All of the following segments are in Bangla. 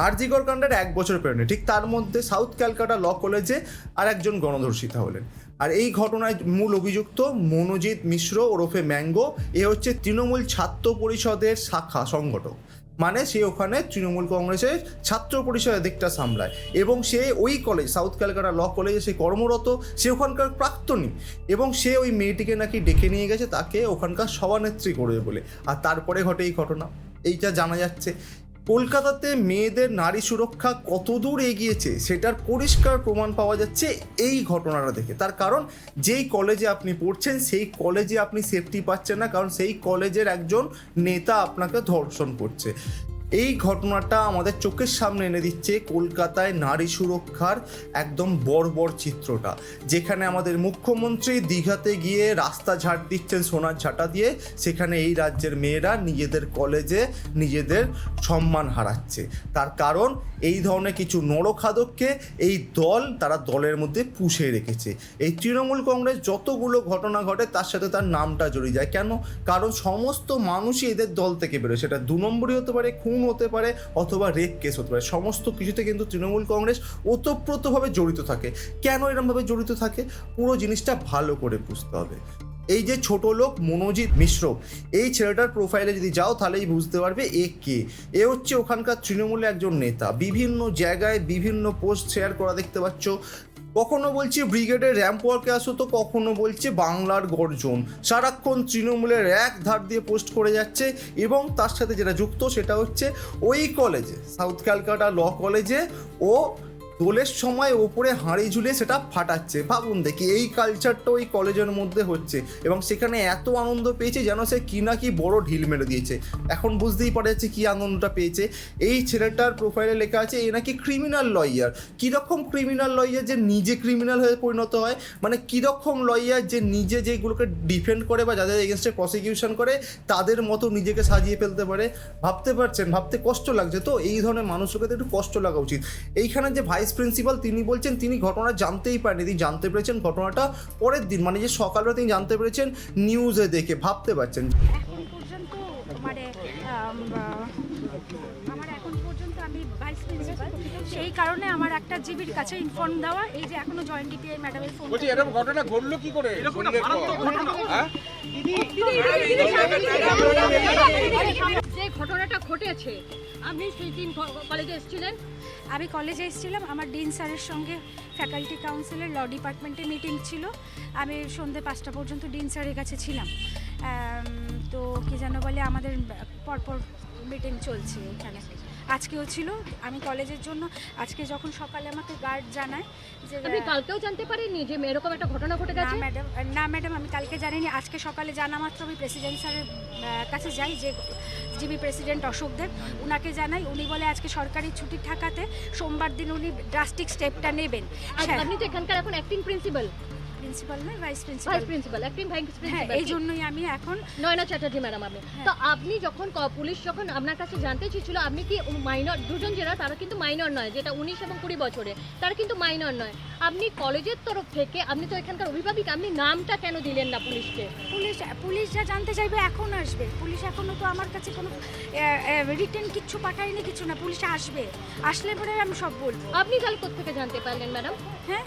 আরজিকর কাণ্ডের 1 বছর পেরোয়নি, ঠিক তার মধ্যে সাউথ ক্যালকাটা ল কলেজে আর একজন গণধর্ষিতা হলেন। আর এই ঘটনায় মূল অভিযুক্ত মনোজিৎ মিশ্র ওরফে ম্যাঙ্গো, এ হচ্ছে তৃণমূল ছাত্র পরিষদের শাখা সংগঠক, মানে সে ওখানে তৃণমূল কংগ্রেসের ছাত্র পরিষদের দিকটা সামলায় এবং সে ওই কলেজ সাউথ ক্যালকাটা ল কলেজে সে কর্মরত, সে ওখানকার প্রাক্তনী এবং সে ওই মেয়েটিকে নাকি ডেকে নিয়ে গেছে তাকে ওখানকার সভানেত্রী করবে বলে। আর তারপরে ঘটে এই ঘটনা, এইটা জানা যাচ্ছে। কলকাতাতে মেয়েদের নারী সুরক্ষা কতদূর এগিয়েছে সেটার পরিষ্কার প্রমাণ পাওয়া যাচ্ছে এই ঘটনাটা দেখে। তার কারণ যেই কলেজে আপনি পড়ছেন সেই কলেজে আপনি সেফটি পাচ্ছেন না, কারণ সেই কলেজের একজন নেতা আপনাকে ধর্ষণ করছে। এই ঘটনাটা আমাদের চোখের সামনে এনে দিচ্ছে কলকাতায় নারী সুরক্ষার একদম বর্বর চিত্রটা, যেখানে আমাদের মুখ্যমন্ত্রী দীঘাতে গিয়ে রাস্তা ঝাড় দিচ্ছেন সোনার ঝাঁটা দিয়ে, সেখানে এই রাজ্যের মেয়েরা নিজেদের কলেজে নিজেদের সম্মান হারাচ্ছে। তার কারণ এই ধরনের কিছু নরখাদককে এই দল তারা দলের মধ্যে পুষে রেখেছে। এই তৃণমূল কংগ্রেস যতগুলো ঘটনা ঘটে তার সাথে তার নামটা জড়িয়ে যায়। কেন? কারণ সমস্ত মানুষই এদের দল থেকে বেরোয়, সেটা 2 নম্বরই হতে পারে, খুন হতে পারে অথবা রেপ কেস হতে পারে, সমস্ত কিছুতে কিন্তু তৃণমূল কংগ্রেস ওতপ্রোতভাবে জড়িত থাকে। কেন এরকমভাবে জড়িত থাকে পুরো জিনিসটা ভালো করে বুঝতে হবে। এই যে ছোট লোক মনোজিৎ মিশ্র, এই ছেলেটার প্রোফাইলে যদি যাও তাহলেই বুঝতে পারবে এ কে। এ হচ্ছে ওখানকার তৃণমূলের একজন নেতা, বিভিন্ন জায়গায় বিভিন্ন পোস্ট শেয়ার করা দেখতে পাচ্ছ। কখনো বলছে ব্রিগেডের র্যাম্প ওয়ার্কে আসো, তো কখনো বলছে বাংলার গর্জন, সারাক্ষণ তৃণমূলের এক ধার দিয়ে পোস্ট করে যাচ্ছে। এবং তার সাথে যেটা যুক্ত সেটা হচ্ছে ওই কলেজে সাউথ ক্যালকাটা ল কলেজে ও দোলের সময় ওপরে হাঁড়ি ঝুলিয়ে সেটা ফাটাচ্ছে। ভাবুন দেখি এই কালচারটা ওই কলেজের মধ্যে হচ্ছে এবং সেখানে এত আনন্দ পেয়েছে যেন সে কি না কি বড় ঢিল মেরে দিয়েছে। এখন বুঝতেই পারা যাচ্ছে কী আনন্দটা পেয়েছে। এই ছেলেটার প্রোফাইলে লেখা আছে এ নাকি ক্রিমিনাল লয়ার। কীরকম ক্রিমিনাল লয়ার যে নিজে ক্রিমিনাল হয়ে পরিণত হয়, মানে কীরকম লয়ার যে নিজে যেগুলোকে ডিফেন্ড করে বা যাদের এগেনস্টে প্রসিকিউশন করে তাদের মতো নিজেকে সাজিয়ে ফেলতে পারে। ভাবতে পারছেন? ভাবতে কষ্ট লাগছে তো? এই ধরনের মানুষকে তো একটু কষ্ট লাগা উচিত। এইখানে যে ভাইস প্রিন্সিপাল তিনি বলছেন তিনি ঘটনা জানতেই পারেনি, তিনি জানতে পেরেছেন ঘটনাটা পরের দিন, মানে যে সকালবেলা তিনি জানতে পেরেছেন নিউজে দেখে। ভাবতে পারছেন? এখন পর্যন্ত মানে আমার এখন পর্যন্ত আমি ভাইস প্রিন্সিপাল, সেই কারণে আমার একটা জিবির কাছে ইনফর্ম দেওয়া, এই যে এখনো জয়েন্ট ডিপিআই ম্যাডামের ফোন। বলছি এরকম ঘটনা ঘটলো কি করে? যে ঘটনাটা ঘটেছে আপনি সেই দিন কলেজে এসেছিলেন? আমি কলেজে এসেছিলাম, আমার ডিন স্যারের সঙ্গে ফ্যাকাল্টি কাউন্সিলের ল ডিপার্টমেন্টে মিটিং ছিল। আমি সন্ধ্যে 5টা পর্যন্ত ডিন স্যারের কাছে ছিলাম। তো কি যেন বলে আমাদের পরপর মিটিং চলছে এখানে, আজকেও ছিল। আমি কলেজের জন্য আজকে যখন সকালে আমাকে গার্ড জানায় যে আপনি কালকেও জানতে পারেননি যে এরকম একটা ঘটনা ঘটে গেছে? না ম্যাডাম, আমি কালকে জানিনি। আজকে সকালে জানা মাত্র আমি প্রেসিডেন্ট স্যারের কাছে যাই, যে জিবি প্রেসিডেন্ট অশোক দেব, ওনাকে জানাই। উনি বলে আজকে সরকারি ছুটি থাকাতে সোমবার দিন উনি ড্রাস্টিক স্টেপটা নেবেন। আপনি তো এখানকার এখন অ্যাক্টিং প্রিন্সিপাল নয়, vice principal acting vice principal. হ্যাঁ, এই জন্যই আমি এখন নয়না চ্যাটার্জি ম্যাডাম আপনি। তো আপনি যখন পুলিশ যখন আপনার কাছে জানতে চেয়েছিল, আপনি কি মাইনর, দুজন যারা তারা কিন্তু মাইনর নয়, যেটা 19 এবং 20 বছরে, তারা কিন্তু মাইনর নয়, আপনি কলেজের তরফ থেকে, আপনি তো এখানকার অভিভাবিকা, আপনি নামটা কেন দিলেন না পুলিশকে? পুলিশ যা জানতে চাইবে এখন আসবে। পুলিশ এখনো তো আমার কাছে কোনো রিটেন কিচ্ছু পাঠায়নি, কিছু না। পুলিশ আসবে, আসলে পরে আমি সব বলবো। আপনি তাহলে কোথেকে জানতে পারলেন ম্যাডাম? হ্যাঁ,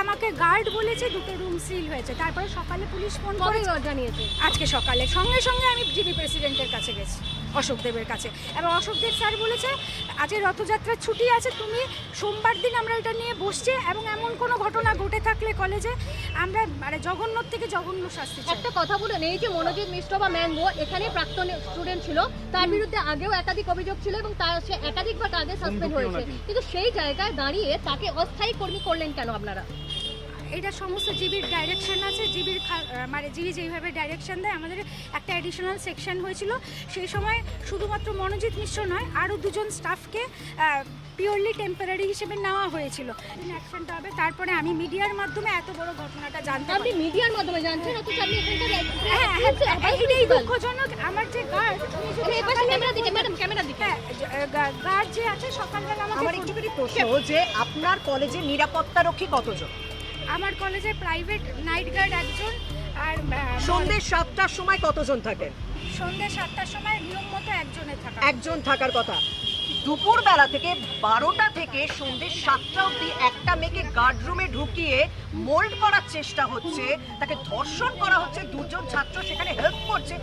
আমাকে গার্ড বলেছে 2টো রুম সিল হয়েছে। তারপরে সকালে পুলিশ ফোন করে জানিয়েছে। আজকে সকালে সঙ্গে সঙ্গে আমি জিবি প্রেসিডেন্টের কাছে গেছি, অশোক দেবের কাছে। এবং অশোক দেব স্যার বলেছে আজকে রথযাত্রার ছুটি আছে, তুমি সোমবার দিন আমরা এটা নিয়ে বসছি এবং এমন কোনো ঘটনা ঘটে থাকলে কলেজে আমরা মানে জঘন্য থেকে জঘন্য শাস্তি চাই। একটা কথা বলুন, এই যে মনোজিৎ মিশ্র বা ম্যাঙ্গো এখানে প্রাক্তন স্টুডেন্ট ছিল, তার বিরুদ্ধে আগেও একাধিক অভিযোগ ছিল এবং তার সে একাধিকবার আগে সাসপেন্ড হয়েছে, কিন্তু সেই জায়গায় দাঁড়িয়ে তাকে অস্থায়ী কর্মী করলেন কেন আপনারা? এটা সমস্ত জিবির ডাইরেকশন আছে। মানে জিবি যেইভাবে ডাইরেকশন দেয়, আমাদের একটা অ্যাডিশনাল সেকশন হয়েছিল সেই সময়। শুধুমাত্র মনোজিৎ মিশ্র নয়, আরও 2জন স্টাফকে পিওরলি টেম্পোরারি হিসেবে নেওয়া হয়েছিল। অ্যাকশনটা হবে। তারপরে আমি মিডিয়ার মাধ্যমে এত বড় ঘটনাটা জানতে আপনি মিডিয়ার মাধ্যমে জানছেন, অথচ আপনি এখানকার এটাই দুঃখজনক। আমার যে গার্ড, ক্যামেরা দিকে গার্ড যে আছে সকালবেলা আমার একটুখানি প্রশ্ন যে আপনার কলেজে নিরাপত্তারক্ষী কতজন? আমার কলেজে প্রাইভেট নাইট গার্ড একজন, আর সন্ধ্যে 7টার সময় কতজন থাকেন? সন্ধ্যে 7টার সময় নিয়ম মতো একজন থাকার কথা। দুপুরবেলা থেকে 12টা থেকে সন্ধ্যে 7টা অবধি একটা মেয়েকে গার্ড রুমে ঢুকিয়ে মোল্ড করার চেষ্টা হচ্ছে, তাকে ধর্ষণ করা হচ্ছে, দুজন ছাত্র সেখানে হেল্প করছে।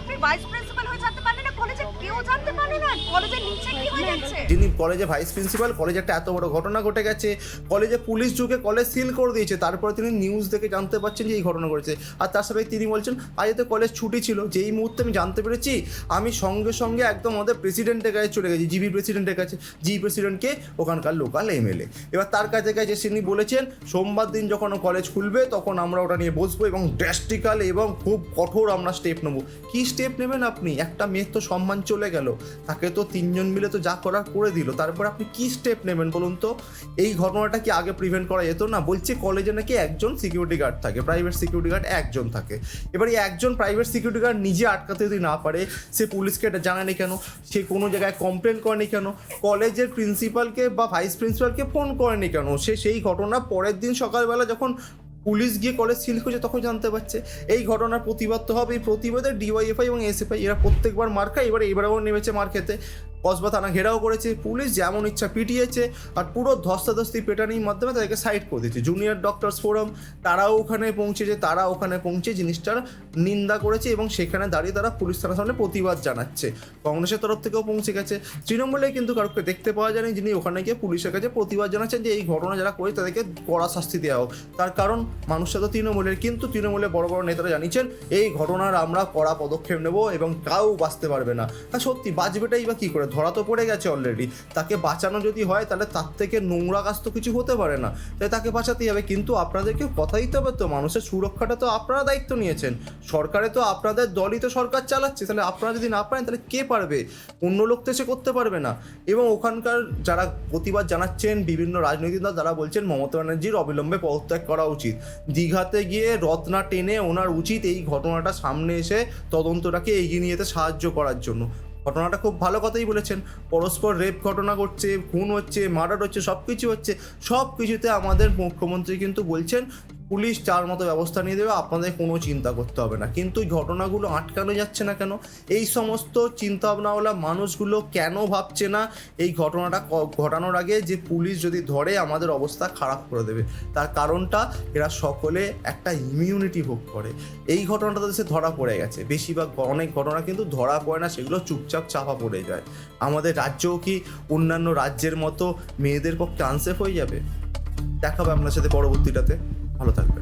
আপনি ভাইস প্রিন্সিপাল হয়ে জানতে পারলেন না, কলেজে কেউ জানতে পারলে না কলেজের নিচে কি হয়ে যাচ্ছে। যিনি কলেজে ভাইস প্রিন্সিপাল, কলেজে একটা এত বড় ঘটনা ঘটে গেছে, কলেজে পুলিশ ঢুকে কলেজ সিল করে দিয়েছে, তারপরে তিনি নিউজ দেখে জানতে পারছেন যে এই ঘটনা ঘটেছে। আর তার সাথে তিনি বলছেন আজ তো কলেজ ছুটি ছিল, যেই মুহূর্তে আমি জানতে পেরেছি আমি সঙ্গে সঙ্গে একদম আমাদের প্রেসিডেন্টের কাছে চলে গেছি, জিবি প্রেসিডেন্টের কাছে, জি প্রেসিডেন্টকে ওখানকার লোকাল এমএলএ। এবার তার কাছে কাছে তিনি বলেছেন সোমবার দিন যখন কলেজ খুলবে তখন আমরা ওটা নিয়ে বসবো এবং ড্রাস্টিক্যাল এবং খুব কঠোর আমরা স্টেপ নেবো। কী স্টেপ নেবেন আপনি? একটা মেয়ের তো সম্মান চলে গেল, তাকে তো 3 জন মিলে তো যা করার করে দিল, তারপর আপনি কি স্টেপ নেবেন বলুন তো? এই ঘটনাটা কি আগে প্রিভেন্ট করা যেত না? বলছে কলেজে নাকি একজন সিকিউরিটি গার্ড থাকে, প্রাইভেট সিকিউরিটি গার্ড একজন থাকে। এবার এই একজন প্রাইভেট সিকিউরিটি গার্ড নিজে আটকাতে যদি না পারে, সে পুলিশকে এটা জানায়নি কেন? সে কোনো জায়গায় কমপ্লেন করেনি কেন? কলেজের প্রিন্সিপালকে বা ভাইস প্রিন্সিপালকে ফোন করেনি কেন? সে সেই ঘটনা পরের দিন সকালবেলা যখন পুলিশ গিয়ে কলেজ সিল করেছে তখন জানতে পারছে। এই ঘটনার প্রতিবাদ তো হবে, এই প্রতিবাদে ডিওয়াইএফআই এবং এসএফআই এরা প্রত্যেকবার মার খায়, এবারেও নেমেছে মার খেতে। কসবা থানা ঘেরাও করেছে, পুলিশ যেমন ইচ্ছা পিটিয়েছে আর পুরো ধস্তাধস্তি পেটানির মাধ্যমে তাদেরকে সাইড করে দিয়েছে। জুনিয়র ডক্টরস ফোরাম তারাও ওখানে পৌঁছেছে, তারা ওখানে পৌঁছে জিনিসটার নিন্দা করেছে এবং সেখানে দাঁড়িয়ে তারা পুলিশ থানার সামনে প্রতিবাদ জানাচ্ছে। কংগ্রেসের তরফ থেকেও পৌঁছে গেছে, তৃণমূলে কিন্তু কাউকে দেখতে পাওয়া যায়নি যিনি ওখানে গিয়ে পুলিশের কাছে প্রতিবাদ জানাচ্ছেন যে এই ঘটনা যারা করে তাদেরকে কড়া শাস্তি দেওয়া হোক। তার কারণ মানুষটা তো তৃণমূলের, কিন্তু তৃণমূলে বড় বড় নেতারা জানিয়েছেন এই ঘটনার আমরা কড়া পদক্ষেপ নেব এবং কাউ বাঁচতে পারবে না। আর সত্যি বাঁচবেটাই বা কী করে? ধরা তো পড়ে গেছে অলরেডি, তাকে বাঁচানো যদি হয় তাহলে তার থেকে নোংরা কাজ তো কিছু হতে পারে না, তাই তাকে বাঁচাতেই হবে। কিন্তু আপনাদেরকে কথা দিতে হবে তো, মানুষের সুরক্ষাটা তো আপনারা দায়িত্ব নিয়েছেন, সরকারে তো আপনাদের দলই তো সরকার চালাচ্ছে, তাহলে আপনারা যদি না পারেন তাহলে কে পারবে? অন্য লোক তো এসে করতে পারবে না। এবং ওখানকার যারা প্রতিবাদ জানাচ্ছেন বিভিন্ন রাজনৈতিক দল তারা বলছেন মমতা ব্যানার্জির অবিলম্বে পদত্যাগ করা উচিত। দীঘাতে গিয়ে রত্না টেনে ওনার উচিত এই ঘটনাটা সামনে এসে তদন্তটাকে এগিয়ে নিয়ে যেতে সাহায্য করার জন্য। ঘটনাটা খুব ভালো কথাই বলেছেন, পরস্পর রেপ ঘটনা ঘটছে, খুন হচ্ছে, মার্ডার হচ্ছে, সব কিছু হচ্ছে, সব কিছুতে আমাদের মুখ্যমন্ত্রী কিন্তু বলছেন পুলিশ যার মতো ব্যবস্থা নিয়ে দেবে, আপনাদের কোনো চিন্তা করতে হবে না। কিন্তু এই ঘটনাগুলো আটকানো যাচ্ছে না কেন? এই সমস্ত চিন্তাভাবনাওয়ালা মানুষগুলো কেন ভাবছে না এই ঘটনাটা ঘটানোর আগে যে পুলিশ যদি ধরে আমাদের অবস্থা খারাপ করে দেবে? তার কারণটা এরা সকলে একটা ইমিউনিটি ভোগ করে। এই ঘটনাটা দেশে ধরা পড়ে গেছে, বেশিরভাগ অনেক ঘটনা কিন্তু ধরা পড়ে না, সেগুলো চুপচাপ চাপা পড়ে যায়। আমাদের রাজ্যও কি অন্যান্য রাজ্যের মতো মেয়েদের পক্ষে আনসেফ হয়ে যাবে? দেখাবে আপনার সাথে পরবর্তীটাতে। ভালো থাকবে।